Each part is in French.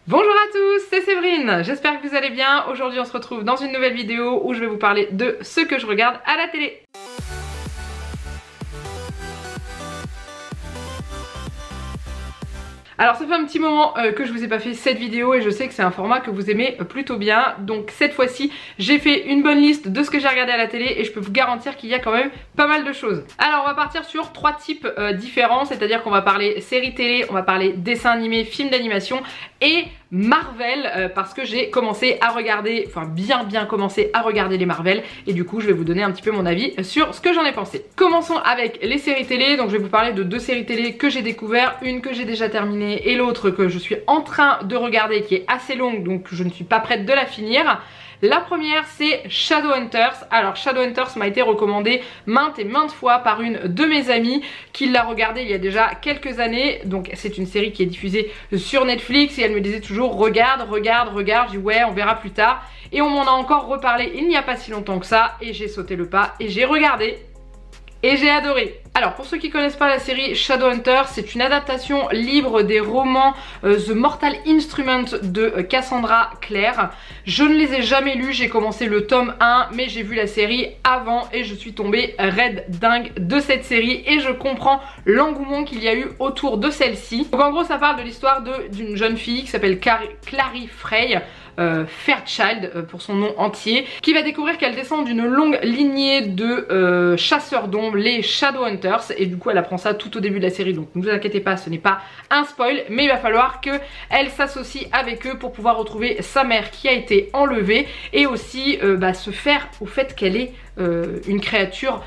Bonjour à tous, c'est Séverine, j'espère que vous allez bien. Aujourd'hui on se retrouve dans une nouvelle vidéo où je vais vous parler de ce que je regarde à la télé. Alors ça fait un petit moment que je vous ai pas fait cette vidéo et je sais que c'est un format que vous aimez plutôt bien. Donc cette fois-ci j'ai fait une bonne liste de ce que j'ai regardé à la télé et je peux vous garantir qu'il y a quand même pas mal de choses. Alors on va partir sur trois types différents, c'est-à-dire qu'on va parler séries télé, on va parler dessins animés, films d'animation et Marvel parce que j'ai commencé à regarder, enfin bien commencé à regarder les Marvel et du coup je vais vous donner un petit peu mon avis sur ce que j'en ai pensé. Commençons avec les séries télé, donc je vais vous parler de deux séries télé que j'ai découvert, une que j'ai déjà terminée et l'autre que je suis en train de regarder qui est assez longue donc je ne suis pas prête de la finir. La première c'est Shadowhunters. Alors Shadowhunters m'a été recommandé maintes et maintes fois par une de mes amies qui l'a regardé il y a déjà quelques années. Donc c'est une série qui est diffusée sur Netflix et elle me disait toujours regarde. Je dis ouais on verra plus tard. Et on m'en a encore reparlé il n'y a pas si longtemps que ça et j'ai sauté le pas et j'ai regardé. Et j'ai adoré. Alors pour ceux qui connaissent pas la série Shadowhunters, c'est une adaptation libre des romans The Mortal Instrument de Cassandra Clare. Je ne les ai jamais lus, j'ai commencé le tome 1 mais j'ai vu la série avant et je suis tombée raide dingue de cette série et je comprends l'engouement qu'il y a eu autour de celle-ci. Donc en gros ça parle de l'histoire d'une jeune fille qui s'appelle Clary Frey. Fairchild pour son nom entier, qui va découvrir qu'elle descend d'une longue lignée de chasseurs d'ombres, les Shadowhunters, et du coup elle apprend ça tout au début de la série, donc ne vous inquiétez pas, ce n'est pas un spoil, mais il va falloir qu'elle s'associe avec eux pour pouvoir retrouver sa mère qui a été enlevée et aussi se faire au fait qu'elle est une créature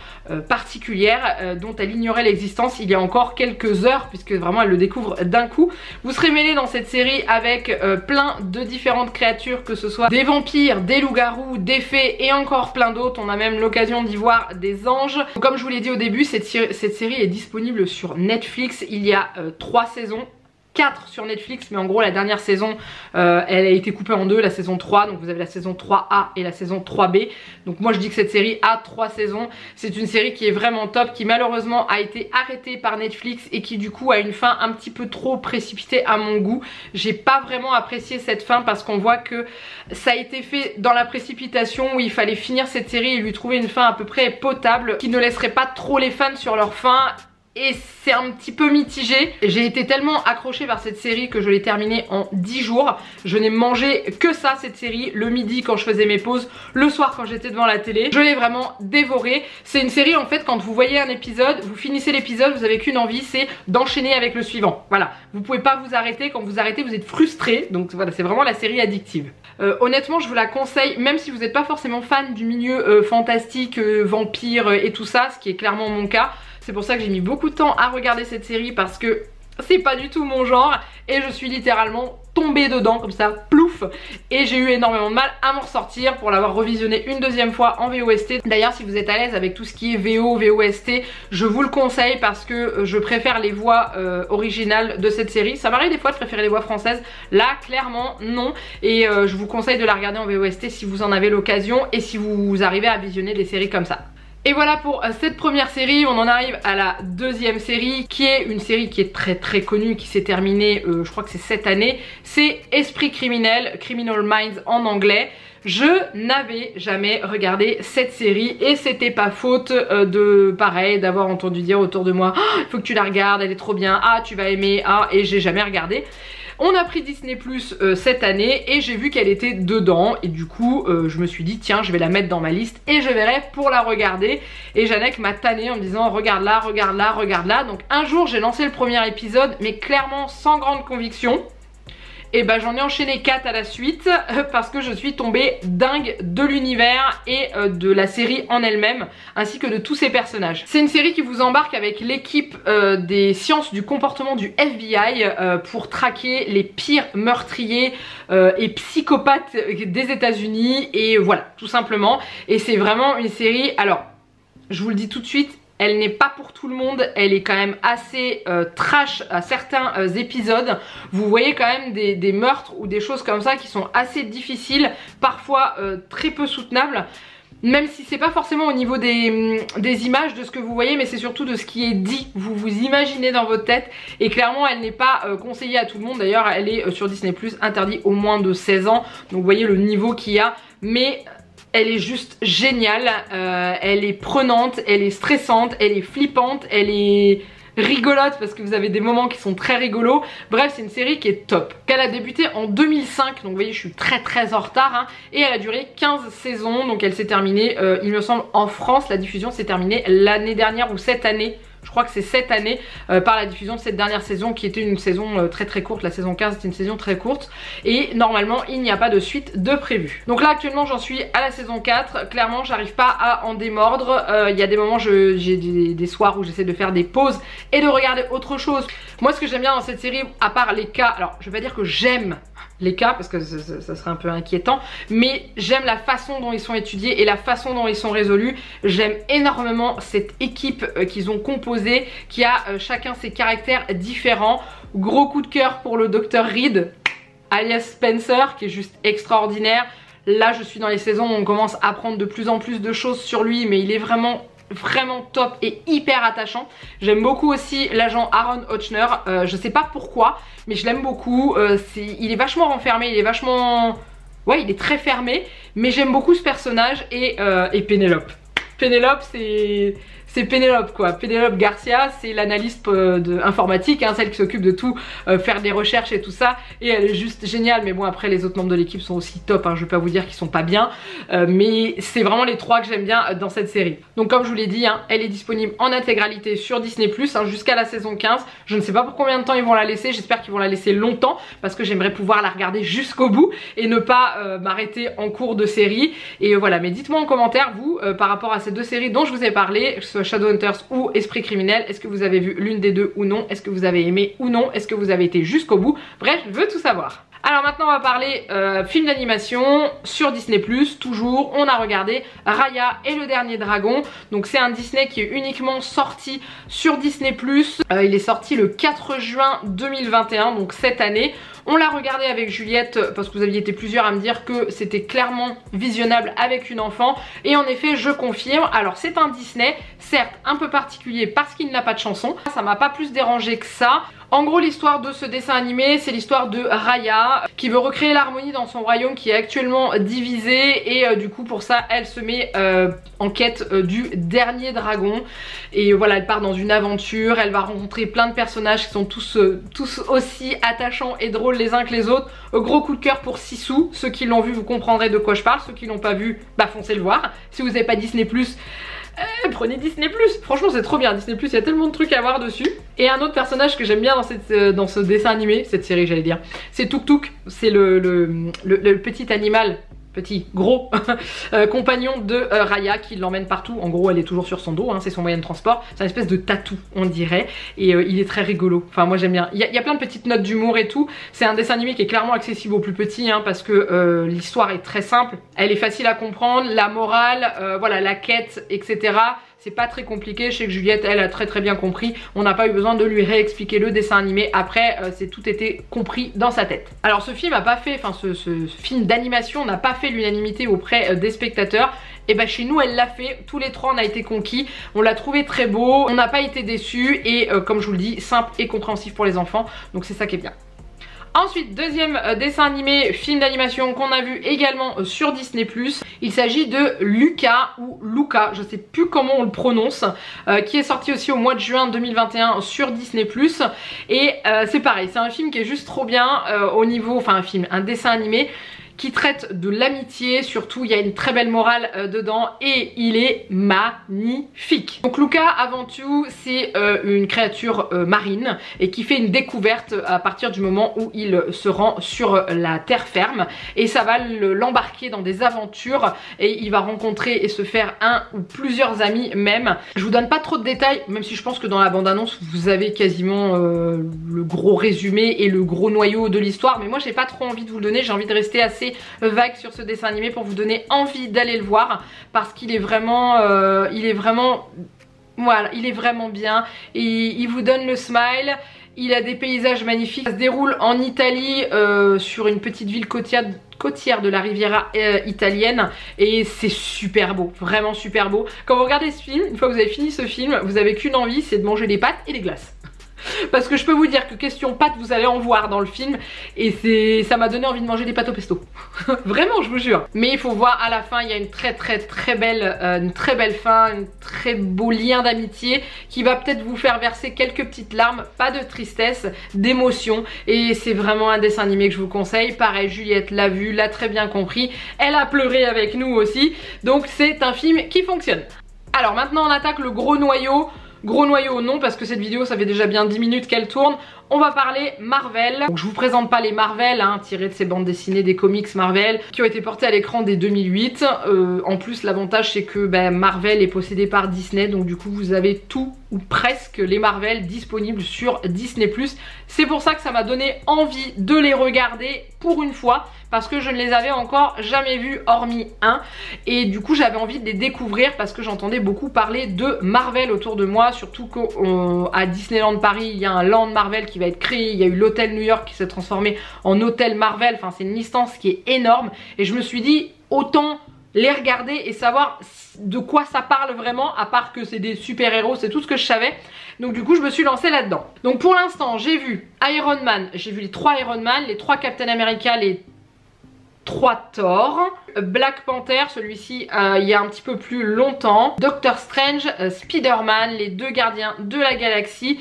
particulière dont elle ignorait l'existence il y a encore quelques heures, puisque vraiment elle le découvre d'un coup. Vous serez mêlés dans cette série avec plein de différentes créatures, que ce soit des vampires, des loups-garous, des fées et encore plein d'autres. On a même l'occasion d'y voir des anges. Comme je vous l'ai dit au début, cette série est disponible sur Netflix. Il y a 3 saisons. 4 sur Netflix, mais en gros la dernière saison elle a été coupée en deux, la saison 3, donc vous avez la saison 3A et la saison 3B. Donc moi je dis que cette série a 3 saisons. C'est une série qui est vraiment top, qui malheureusement a été arrêtée par Netflix et qui du coup a une fin un petit peu trop précipitée à mon goût. J'ai pas vraiment apprécié cette fin parce qu'on voit que ça a été fait dans la précipitation où il fallait finir cette série et lui trouver une fin à peu près potable qui ne laisserait pas trop les fans sur leur fin. Et c'est un petit peu mitigé. J'ai été tellement accrochée par cette série que je l'ai terminée en 10 jours. Je n'ai mangé que ça, cette série, le midi quand je faisais mes pauses, le soir quand j'étais devant la télé. Je l'ai vraiment dévorée. C'est une série en fait, quand vous voyez un épisode, vous finissez l'épisode, vous avez qu'une envie, c'est d'enchaîner avec le suivant. Voilà, vous pouvez pas vous arrêter. Quand vous arrêtez, vous êtes frustré. Donc voilà, c'est vraiment la série addictive. Honnêtement, je vous la conseille, même si vous n'êtes pas forcément fan du milieu fantastique, vampire et tout ça, ce qui est clairement mon cas. C'est pour ça que j'ai mis beaucoup de temps à regarder cette série parce que c'est pas du tout mon genre et je suis littéralement tombée dedans comme ça, plouf, et j'ai eu énormément de mal à m'en ressortir pour l'avoir revisionné une deuxième fois en VOST. D'ailleurs si vous êtes à l'aise avec tout ce qui est VOST, je vous le conseille parce que je préfère les voix originales de cette série. Ça m'arrive des fois de préférer les voix françaises, là clairement non, et je vous conseille de la regarder en VOST si vous en avez l'occasion et si vous arrivez à visionner des séries comme ça. Et voilà pour cette première série. On en arrive à la deuxième série qui est une série qui est très connue, qui s'est terminée je crois que c'est cette année. C'est Esprit criminel, Criminal Minds en anglais. Je n'avais jamais regardé cette série et c'était pas faute pareil d'avoir entendu dire autour de moi oh, il faut que tu la regardes, elle est trop bien, ah tu vas aimer, ah, et j'ai jamais regardé. On a pris Disney Plus cette année et j'ai vu qu'elle était dedans et du coup je me suis dit tiens je vais la mettre dans ma liste et je verrai pour la regarder. Et Janek m'a tanné en me disant regarde-la. Donc un jour j'ai lancé le premier épisode mais clairement sans grande conviction. Et bah j'en ai enchaîné 4 à la suite parce que je suis tombée dingue de l'univers et de la série en elle-même ainsi que de tous ses personnages. C'est une série qui vous embarque avec l'équipe des sciences du comportement du FBI pour traquer les pires meurtriers et psychopathes des États-Unis et voilà tout simplement. Et c'est vraiment une série, alors je vous le dis tout de suite, elle n'est pas pour tout le monde, elle est quand même assez trash à certains épisodes. Vous voyez quand même des meurtres ou des choses comme ça qui sont assez difficiles, parfois très peu soutenables. Même si c'est pas forcément au niveau des images de ce que vous voyez, mais c'est surtout de ce qui est dit, vous vous imaginez dans votre tête. Et clairement elle n'est pas conseillée à tout le monde, d'ailleurs elle est sur Disney+, interdite aux moins de 16 ans. Donc vous voyez le niveau qu'il y a, mais elle est juste géniale, elle est prenante, elle est stressante, elle est flippante, elle est rigolote parce que vous avez des moments qui sont très rigolos. Bref, c'est une série qui est top. Elle a débuté en 2005, donc vous voyez je suis très en retard, hein, et elle a duré 15 saisons, donc elle s'est terminée, il me semble en France, la diffusion s'est terminée l'année dernière ou cette année. Je crois que c'est cette année par la diffusion de cette dernière saison qui était une saison très courte. La saison 15 était une saison très courte et normalement il n'y a pas de suite de prévu. Donc là actuellement j'en suis à la saison 4. Clairement j'arrive pas à en démordre. Il y a des moments, j'ai des soirs où j'essaie de faire des pauses et de regarder autre chose. Moi ce que j'aime bien dans cette série, à part les cas, alors je vais pas dire que j'aime les cas parce que ça serait un peu inquiétant, mais j'aime la façon dont ils sont étudiés et la façon dont ils sont résolus. J'aime énormément cette équipe qu'ils ont composée, qui a chacun ses caractères différents. Gros coup de cœur pour le Dr Reed alias Spencer, qui est juste extraordinaire. Là je suis dans les saisons où on commence à apprendre de plus en plus de choses sur lui, mais il est vraiment top et hyper attachant. J'aime beaucoup aussi l'agent Aaron Hotchner, je sais pas pourquoi mais je l'aime beaucoup, il est vachement renfermé, il est vachement... ouais, il est très fermé, mais j'aime beaucoup ce personnage et Pénélope. Pénélope c'est Pénélope quoi, Pénélope Garcia, c'est l'analyste informatique, hein, celle qui s'occupe de tout, faire des recherches et tout ça, et elle est juste géniale. Mais bon après les autres membres de l'équipe sont aussi top, hein, je vais pas vous dire qu'ils sont pas bien, mais c'est vraiment les trois que j'aime bien dans cette série. Donc comme je vous l'ai dit, hein, elle est disponible en intégralité sur Disney+, hein, jusqu'à la saison 15, je ne sais pas pour combien de temps ils vont la laisser, j'espère qu'ils vont la laisser longtemps, parce que j'aimerais pouvoir la regarder jusqu'au bout, et ne pas m'arrêter en cours de série, et voilà. Mais dites-moi en commentaire, vous, par rapport à ces deux séries dont je vous ai parlé, que ce soit Shadowhunters ou Esprit criminel, est-ce que vous avez vu l'une des deux ou non? Est-ce que vous avez aimé ou non? Est-ce que vous avez été jusqu'au bout? Bref, je veux tout savoir. Alors maintenant on va parler film d'animation sur Disney+, toujours. On a regardé Raya et le dernier dragon. Donc c'est un Disney qui est uniquement sorti sur Disney+. Il est sorti le 4 juin 2021, donc cette année. On l'a regardé avec Juliette parce que vous aviez été plusieurs à me dire que c'était clairement visionnable avec une enfant. Et en effet je confirme. Alors c'est un Disney certes un peu particulier parce qu'il n'a pas de chanson. Ça m'a pas plus dérangé que ça. En gros l'histoire de ce dessin animé, c'est l'histoire de Raya qui veut recréer l'harmonie dans son royaume qui est actuellement divisé, et du coup pour ça elle se met en quête du dernier dragon. Et voilà, elle part dans une aventure, elle va rencontrer plein de personnages qui sont tous aussi attachants et drôles les uns que les autres. Gros coup de cœur pour Sissou, ceux qui l'ont vu vous comprendrez de quoi je parle, ceux qui l'ont pas vu, bah foncez le voir. Si vous n'avez pas Disney+, prenez Disney+, franchement c'est trop bien Disney+, il y a tellement de trucs à voir dessus. Et un autre personnage que j'aime bien dans ce dessin animé, cette série j'allais dire, c'est Tuk Tuk, c'est le petit animal, petit, gros compagnon de Raya qui l'emmène partout. En gros elle est toujours sur son dos, hein, c'est son moyen de transport, c'est une espèce de tatou on dirait, et il est très rigolo, enfin moi j'aime bien. Il y a plein de petites notes d'humour et tout. C'est un dessin animé qui est clairement accessible aux plus petits, hein, parce que l'histoire est très simple, elle est facile à comprendre, la morale, voilà, la quête, etc. C'est pas très compliqué, je sais que Juliette elle a très bien compris, on n'a pas eu besoin de lui réexpliquer le dessin animé, après c'est tout été compris dans sa tête. Alors ce film a pas fait, enfin ce film d'animation n'a pas fait l'unanimité auprès des spectateurs, et bah chez nous elle l'a fait, tous les trois on a été conquis, on l'a trouvé très beau, on n'a pas été déçus, et comme je vous le dis, simple et compréhensif pour les enfants, donc c'est ça qui est bien. Ensuite, deuxième dessin animé, film d'animation qu'on a vu également sur Disney+. Il s'agit de Luca ou Luca, je sais plus comment on le prononce, qui est sorti aussi au mois de juin 2021 sur Disney+. Et c'est pareil, c'est un film qui est juste trop bien au niveau, enfin un dessin animé qui traite de l'amitié, surtout il y a une très belle morale dedans et il est magnifique. Donc Luca avant tout c'est une créature marine et qui fait une découverte à partir du moment où il se rend sur la terre ferme, et ça va l'embarquer dans des aventures et il va rencontrer et se faire un ou plusieurs amis même. Je vous donne pas trop de détails, même si je pense que dans la bande annonce vous avez quasiment le gros résumé et le gros noyau de l'histoire, mais moi j'ai pas trop envie de vous le donner, j'ai envie de rester assez vague sur ce dessin animé pour vous donner envie d'aller le voir, parce qu'il est vraiment voilà, il est vraiment bien, et il vous donne le smile il a des paysages magnifiques. Ça se déroule en Italie, sur une petite ville côtière de la Riviera italienne, et c'est super beau, vraiment super beau. Quand vous regardez ce film, une fois que vous avez fini ce film, vous avez qu'une envie, c'est de manger des pâtes et des glaces. Parce que je peux vous dire que question pâtes, vous allez en voir dans le film, et ça m'a donné envie de manger des pâtes au pesto. Vraiment, je vous jure. Mais il faut voir à la fin, il y a une très belle fin, un très beau lien d'amitié qui va peut-être vous faire verser quelques petites larmes, pas de tristesse, d'émotion, et c'est vraiment un dessin animé que je vous conseille. Pareil, Juliette l'a vu, l'a très bien compris, elle a pleuré avec nous aussi, donc c'est un film qui fonctionne. Alors maintenant on attaque le gros noyau. Gros noyau non, parce que cette vidéo ça fait déjà bien 10 minutes qu'elle tourne. On va parler Marvel. Donc je vous présente pas les Marvel, hein, tirés de ces bandes dessinées des comics Marvel qui ont été portés à l'écran dès 2008. En plus l'avantage c'est que Marvel est possédé par Disney, donc du coup vous avez tout ou presque les Marvel disponibles sur Disney+. C'est pour ça que ça m'a donné envie de les regarder pour une fois, parce que je ne les avais encore jamais vus hormis un, et du coup j'avais envie de les découvrir parce que j'entendais beaucoup parler de Marvel autour de moi, surtout qu'à Disneyland Paris il y a un land Marvel qui va être créé, il y a eu l'hôtel New York qui s'est transformé en hôtel Marvel, enfin c'est une licence qui est énorme, et je me suis dit autant les regarder et savoir de quoi ça parle vraiment, à part que c'est des super héros, c'est tout ce que je savais. Donc du coup je me suis lancée là-dedans. Donc pour l'instant j'ai vu Iron Man, j'ai vu les 3 Iron Man, les 3 Captain America, les 3 Thor, Black Panther, celui-ci il y a un petit peu plus longtemps, Doctor Strange, Spider-Man, les 2 Gardiens de la Galaxie,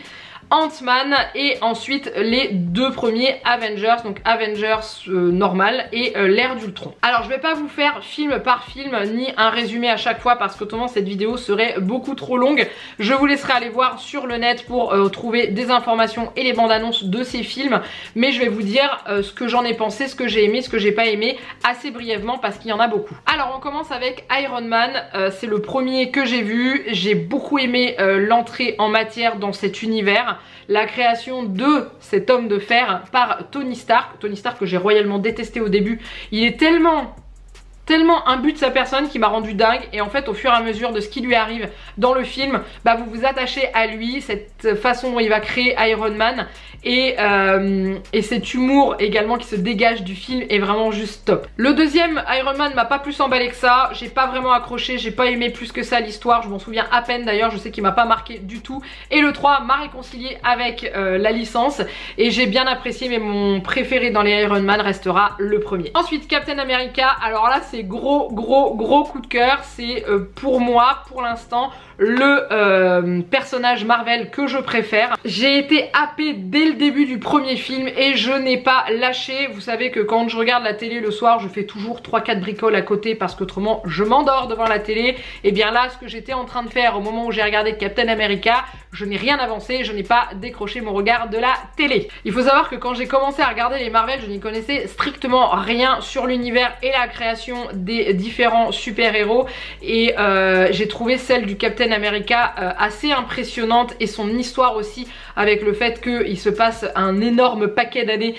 Ant-Man, et ensuite les 2 premiers Avengers, donc Avengers normal et l'ère d'Ultron. Alors je vais pas vous faire film par film ni un résumé à chaque fois parce qu'autrement cette vidéo serait beaucoup trop longue. Je vous laisserai aller voir sur le net pour trouver des informations et les bandes annonces de ces films, mais je vais vous dire ce que j'en ai pensé, ce que j'ai aimé, ce que j'ai pas aimé assez brièvement parce qu'il y en a beaucoup. Alors on commence avec Iron Man, c'est le premier que j'ai vu. J'ai beaucoup aimé l'entrée en matière dans cet univers, la création de cet homme de fer par Tony Stark que j'ai royalement détesté au début. Il est tellement imbu de sa personne qui m'a rendu dingue, et en fait au fur et à mesure de ce qui lui arrive dans le film, vous vous attachez à lui, cette façon dont il va créer Iron Man, et cet humour également qui se dégage du film est vraiment juste top. Le deuxième Iron Man m'a pas plus emballé que ça, j'ai pas vraiment accroché, j'ai pas aimé plus que ça l'histoire, je m'en souviens à peine d'ailleurs, je sais qu'il m'a pas marqué du tout, et le 3 m'a réconcilié avec la licence et j'ai bien apprécié, mais mon préféré dans les Iron Man restera le premier. Ensuite Captain America, alors là c'est gros coup de cœur, c'est pour moi pour l'instant le personnage Marvel que je préfère. J'ai été happée dès le début du premier film et je n'ai pas lâché. Vous savez que quand je regarde la télé le soir, je fais toujours 3-4 bricoles à côté parce qu'autrement je m'endors devant la télé. Et bien là, ce que j'étais en train de faire au moment où j'ai regardé Captain America, je n'ai rien avancé, je n'ai pas décroché mon regard de la télé. Il faut savoir que quand j'ai commencé à regarder les Marvel, je n'y connaissais strictement rien sur l'univers et la création des différents super-héros, et j'ai trouvé celle du Captain America assez impressionnante, et son histoire aussi, avec le fait qu'il se passe un énorme paquet d'années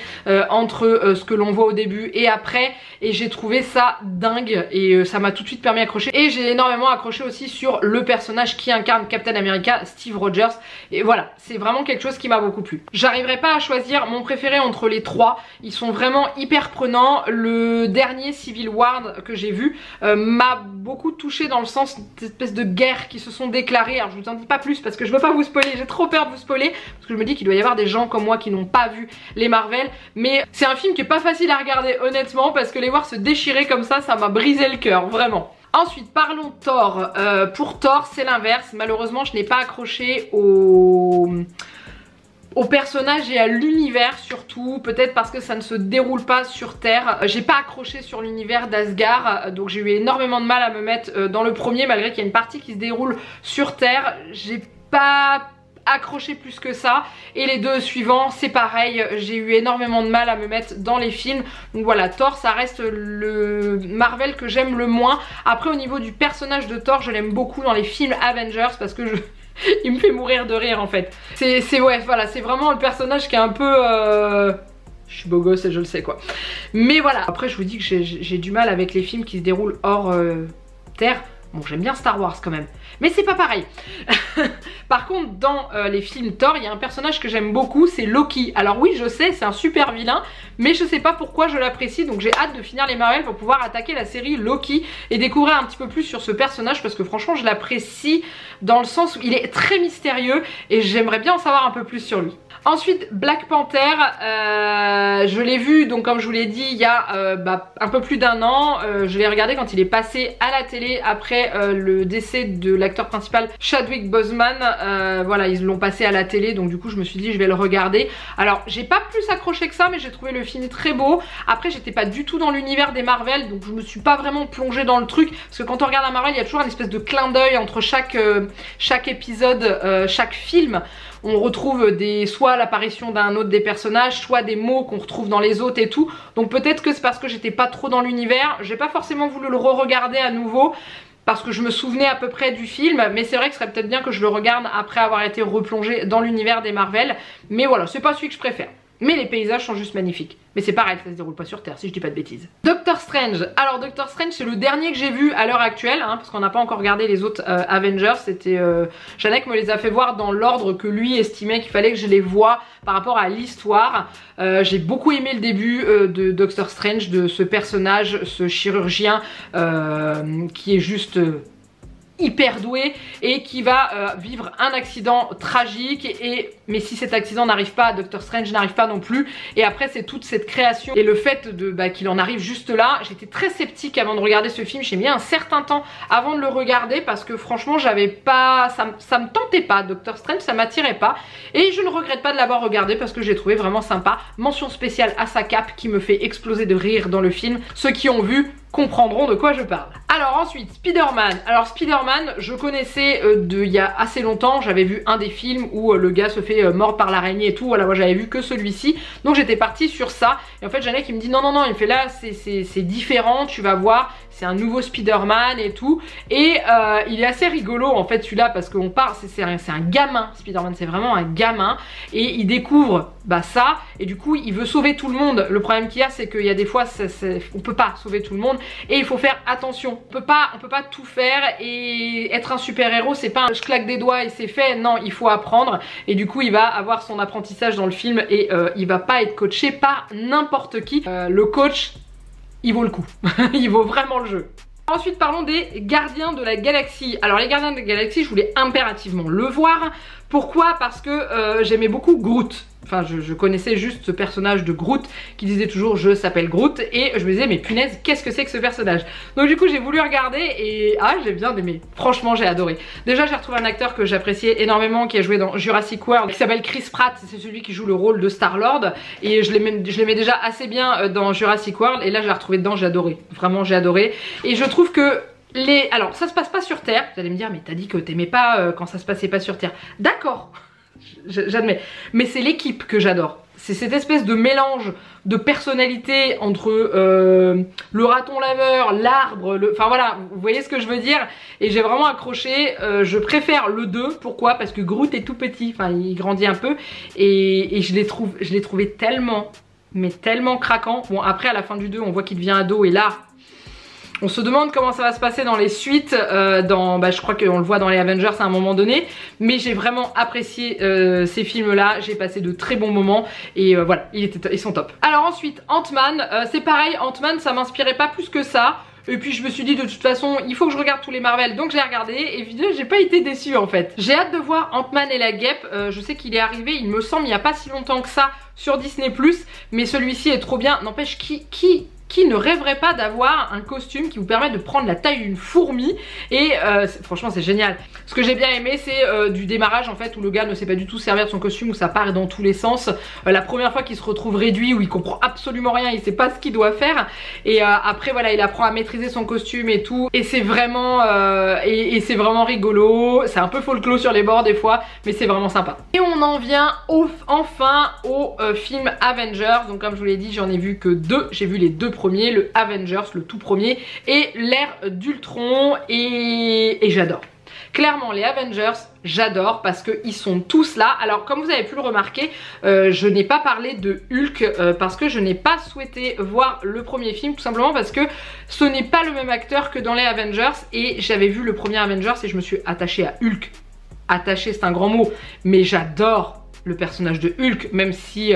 entre ce que l'on voit au début et après, et j'ai trouvé ça dingue, et ça m'a tout de suite permis d'accrocher. Et j'ai énormément accroché aussi sur le personnage qui incarne Captain America, Steve Rogers, et voilà, c'est vraiment quelque chose qui m'a beaucoup plu. J'arriverai pas à choisir mon préféré entre les 3, ils sont vraiment hyper prenants. Le dernier Civil War que j'ai vu m'a beaucoup touché dans le sens d'espèces de guerres qui se sont déclarées. Alors je vous en dis pas plus parce que je veux pas vous spoiler, j'ai trop peur de vous spoiler, parce que je me dis qu'il doit y avoir des gens comme moi qui n'ont pas vu les Marvel, mais c'est un film qui est pas facile à regarder honnêtement, parce que les voir se déchirer comme ça m'a brisé le cœur, vraiment. Ensuite parlons Thor. Pour Thor c'est l'inverse, malheureusement je n'ai pas accroché au personnage et à l'univers, surtout peut-être parce que ça ne se déroule pas sur Terre. J'ai pas accroché sur l'univers d'Asgard, donc j'ai eu énormément de mal à me mettre dans le premier, malgré qu'il y a une partie qui se déroule sur Terre. J'ai pas accroché plus que ça, et les 2 suivants c'est pareil, j'ai eu énormément de mal à me mettre dans les films. Donc voilà, Thor ça reste le Marvel que j'aime le moins. Après au niveau du personnage de Thor, je l'aime beaucoup dans les films Avengers parce que il me fait mourir de rire en fait. Ouais, voilà, c'est vraiment le personnage qui est un peu je suis beau gosse et je le sais quoi. Mais voilà, après je vous dis que j'ai du mal avec les films qui se déroulent hors Terre. Bon, j'aime bien Star Wars quand même, mais c'est pas pareil. Par contre, dans les films Thor, il y a un personnage que j'aime beaucoup, c'est Loki. Alors oui, je sais, c'est un super vilain, mais je sais pas pourquoi je l'apprécie, donc j'ai hâte de finir les Marvel pour pouvoir attaquer la série Loki et découvrir un petit peu plus sur ce personnage, parce que franchement, je l'apprécie dans le sens où il est très mystérieux et j'aimerais bien en savoir un peu plus sur lui. Ensuite, Black Panther, je l'ai vu, donc comme je vous l'ai dit, il y a un peu plus d'1 an. Je l'ai regardé quand il est passé à la télé après le décès de l'acteur principal Chadwick Boseman. Voilà, ils l'ont passé à la télé, donc du coup je me suis dit je vais le regarder. Alors j'ai pas plus accroché que ça, mais j'ai trouvé le film très beau. Après j'étais pas du tout dans l'univers des Marvel, donc je me suis pas vraiment plongée dans le truc, parce que quand on regarde un Marvel, il y a toujours une espèce de clin d'œil entre chaque épisode, chaque film. On retrouve soit l'apparition d'un autre des personnages, soit des mots qu'on retrouve dans les autres et tout. Donc peut-être que c'est parce que j'étais pas trop dans l'univers. J'ai pas forcément voulu le re-regarder à nouveau, parce que je me souvenais à peu près du film, mais c'est vrai que ce serait peut-être bien que je le regarde après avoir été replongée dans l'univers des Marvel. Mais voilà, c'est pas celui que je préfère. Mais les paysages sont juste magnifiques. Mais c'est pareil, ça se déroule pas sur Terre, si je dis pas de bêtises. Doctor Strange. Alors Doctor Strange, c'est le dernier que j'ai vu à l'heure actuelle, hein, parce qu'on n'a pas encore regardé les autres Avengers. C'était Janek me les a fait voir dans l'ordre que lui estimait qu'il fallait que je les voie par rapport à l'histoire. J'ai beaucoup aimé le début de Doctor Strange, de ce personnage, ce chirurgien qui est juste... hyper doué et qui va vivre un accident tragique, mais si cet accident n'arrive pas, Doctor Strange n'arrive pas non plus, et après c'est toute cette création et le fait qu'il en arrive juste là. J'étais très sceptique avant de regarder ce film, j'ai mis un certain temps avant de le regarder parce que franchement j'avais pas, ça me tentait pas, Doctor Strange ça m'attirait pas, et je ne regrette pas de l'avoir regardé parce que j'ai trouvé vraiment sympa. Mention spéciale à sa cape qui me fait exploser de rire dans le film, ceux qui ont vu comprendront de quoi je parle. Alors ensuite, Spider-Man. Alors Spider-Man, je connaissais il y a assez longtemps, j'avais vu un des films où le gars se fait mordre par l'araignée et tout, voilà, moi j'avais vu que celui-ci, donc j'étais partie sur ça, et en fait Janek il me dit non, il me fait là, c'est différent, tu vas voir, c'est un nouveau Spider-Man et tout, et il est assez rigolo en fait celui-là, parce qu'on part, c'est un gamin, Spider-Man c'est vraiment un gamin, et il découvre ça, et du coup il veut sauver tout le monde. Le problème qu'il y a, c'est qu'il y a des fois on peut pas sauver tout le monde, et il faut faire attention, on peut pas tout faire, et être un super héros c'est pas un je claque des doigts et c'est fait, non, il faut apprendre, et du coup il va avoir son apprentissage dans le film, et il va pas être coaché par n'importe qui. Le coach, il vaut le coup, il vaut vraiment le jeu. Ensuite parlons des Gardiens de la Galaxie. Alors les Gardiens de la Galaxie, je voulais impérativement le voir. Pourquoi? Parce que j'aimais beaucoup Groot. Enfin je connaissais juste ce personnage de Groot qui disait toujours je s'appelle Groot, et je me disais mais punaise, qu'est-ce que c'est que ce personnage? Donc du coup j'ai voulu regarder et j'ai bien aimé. Franchement j'ai adoré. Déjà j'ai retrouvé un acteur que j'appréciais énormément qui a joué dans Jurassic World, qui s'appelle Chris Pratt, c'est celui qui joue le rôle de Star-Lord, et je l'aimais déjà assez bien dans Jurassic World, et là je l'ai retrouvé dedans, j'ai adoré. Vraiment j'ai adoré, et je trouve que alors ça se passe pas sur Terre, vous allez me dire mais t'as dit que t'aimais pas quand ça se passait pas sur Terre. D'accord, j'admets, mais c'est l'équipe que j'adore. C'est cette espèce de mélange de personnalité entre le raton laveur, l'arbre, enfin voilà, vous voyez ce que je veux dire. Et j'ai vraiment accroché, je préfère le 2, pourquoi? Parce que Groot est tout petit, enfin il grandit un peu, et je l'ai trouvé tellement, mais tellement craquant. Bon après à la fin du 2 on voit qu'il devient ado, et là on se demande comment ça va se passer dans les suites, je crois qu'on le voit dans les Avengers à un moment donné, mais j'ai vraiment apprécié ces films là, j'ai passé de très bons moments, et voilà, ils sont top. Alors ensuite Ant-Man, c'est pareil, Ant-Man ça m'inspirait pas plus que ça. Et puis je me suis dit de toute façon il faut que je regarde tous les Marvel, donc j'ai regardé, et évidemment j'ai pas été déçue en fait. J'ai hâte de voir Ant-Man et la guêpe, je sais qu'il est arrivé il me semble il n'y a pas si longtemps que ça sur Disney+, mais celui-ci est trop bien. N'empêche, qui ne rêverait pas d'avoir un costume qui vous permet de prendre la taille d'une fourmi, et franchement c'est génial. Ce que j'ai bien aimé c'est du démarrage en fait, où le gars ne sait pas du tout servir de son costume, où ça part dans tous les sens. La première fois qu'il se retrouve réduit, où il comprend absolument rien, il sait pas ce qu'il doit faire, et après voilà il apprend à maîtriser son costume et tout, et c'est vraiment c'est vraiment rigolo. C'est un peu folklore sur les bords des fois, mais c'est vraiment sympa. Et on en vient enfin au film Avengers. Donc comme je vous l'ai dit j'en ai vu que 2, j'ai vu les 2 premiers, le Avengers, le tout premier, et l'ère d'Ultron, et j'adore. Clairement les Avengers j'adore parce qu'ils sont tous là. Alors comme vous avez pu le remarquer, je n'ai pas parlé de Hulk parce que je n'ai pas souhaité voir le premier film, tout simplement parce que ce n'est pas le même acteur que dans les Avengers et j'avais vu le premier Avengers et je me suis attachée à Hulk. Attachée c'est un grand mot, mais j'adore le personnage de Hulk, même si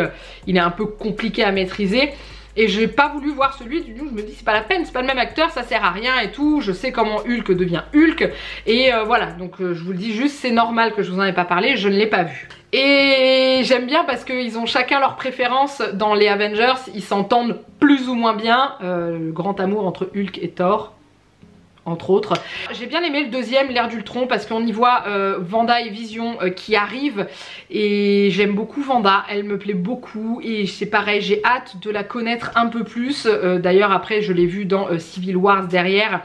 il est un peu compliqué à maîtriser. Et j'ai pas voulu voir celui du coup je me dis c'est pas la peine, c'est pas le même acteur, ça sert à rien et tout. Je sais comment Hulk devient Hulk. Et voilà, donc je vous le dis juste, c'est normal que je vous en ai pas parlé, je ne l'ai pas vu. Et j'aime bien parce qu'ils ont chacun leurs préférences dans les Avengers, ils s'entendent plus ou moins bien. Le grand amour entre Hulk et Thor, entre autres. J'ai bien aimé le deuxième, l'ère d'Ultron, parce qu'on y voit Wanda et Vision qui arrivent et j'aime beaucoup Wanda, elle me plaît beaucoup et c'est pareil, j'ai hâte de la connaître un peu plus. D'ailleurs après je l'ai vu dans Civil Wars derrière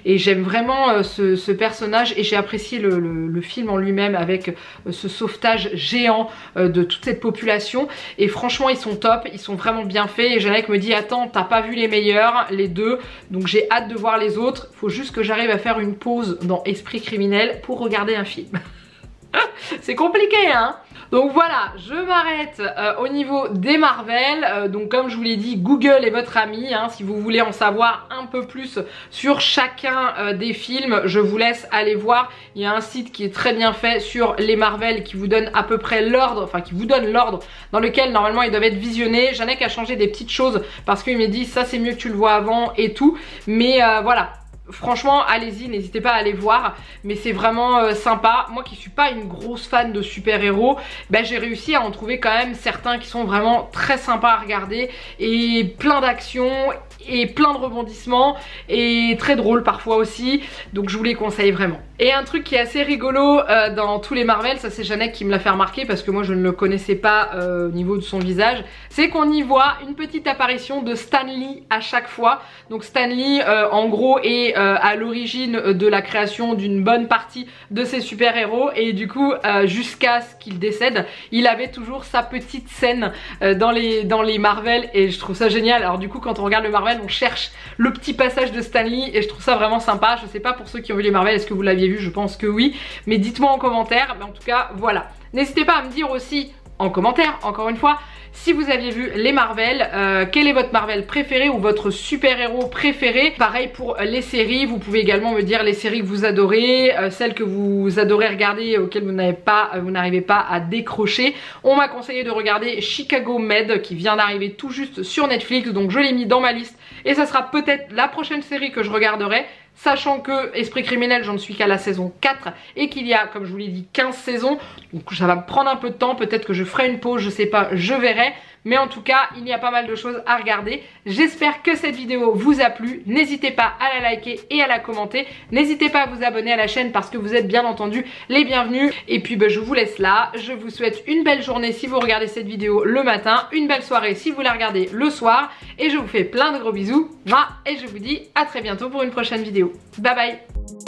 et j'aime vraiment ce personnage et j'ai apprécié le film en lui-même avec ce sauvetage géant de toute cette population et franchement ils sont top, ils sont vraiment bien faits et Jeannette me dit attends t'as pas vu les meilleurs, les deux, donc j'ai hâte de voir les autres, faut juste que j'arrive à faire une pause dans Esprit criminel pour regarder un film. C'est compliqué hein. Donc voilà, je m'arrête au niveau des Marvel. Donc comme je vous l'ai dit, Google est votre ami hein, si vous voulez en savoir un peu plus sur chacun des films, je vous laisse aller voir. Il y a un site qui est très bien fait sur les Marvel qui vous donne à peu près l'ordre, enfin qui vous donne l'ordre dans lequel normalement ils doivent être visionnés. Jeannette a changé des petites choses parce qu'il m'a dit ça c'est mieux que tu le vois avant et tout. Mais voilà. Franchement allez-y, n'hésitez pas à aller voir, mais c'est vraiment sympa. Moi qui suis pas une grosse fan de super-héros, ben, j'ai réussi à en trouver quand même certains qui sont vraiment très sympas à regarder et plein d'actions et plein de rebondissements et très drôle parfois aussi, donc je vous les conseille vraiment. Et un truc qui est assez rigolo dans tous les Marvel, ça c'est Jeannette qui me l'a fait remarquer parce que moi je ne le connaissais pas au niveau de son visage, c'est qu'on y voit une petite apparition de Stan Lee à chaque fois. Donc Stan Lee en gros est à l'origine de la création d'une bonne partie de ces super-héros et du coup jusqu'à ce qu'il décède, il avait toujours sa petite scène dans les Marvel et je trouve ça génial. Alors du coup quand on regarde le Marvel on cherche le petit passage de Stan Lee et je trouve ça vraiment sympa. Je sais pas pour ceux qui ont vu les Marvel, est-ce que vous l'aviez vu? Je pense que oui, mais dites-moi en commentaire. Mais en tout cas voilà, n'hésitez pas à me dire aussi en commentaire, encore une fois, si vous aviez vu les Marvel, quel est votre Marvel préféré ou votre super-héros préféré. Pareil pour les séries, vous pouvez également me dire les séries que vous adorez, celles que vous adorez regarder auxquelles vous n'arrivez pas à décrocher. On m'a conseillé de regarder Chicago Med qui vient d'arriver tout juste sur Netflix, donc je l'ai mis dans ma liste et ça sera peut-être la prochaine série que je regarderai. Sachant que Esprit criminel j'en suis qu'à la saison 4 et qu'il y a comme je vous l'ai dit 15 saisons, donc ça va me prendre un peu de temps, peut-être que je ferai une pause, je sais pas, je verrai. Mais en tout cas il y a pas mal de choses à regarder. J'espère que cette vidéo vous a plu, n'hésitez pas à la liker et à la commenter. N'hésitez pas à vous abonner à la chaîne parce que vous êtes bien entendu les bienvenus. Et puis je vous laisse là, je vous souhaite une belle journée si vous regardez cette vidéo le matin, une belle soirée si vous la regardez le soir. Et je vous fais plein de gros bisous et je vous dis à très bientôt pour une prochaine vidéo. Bye bye.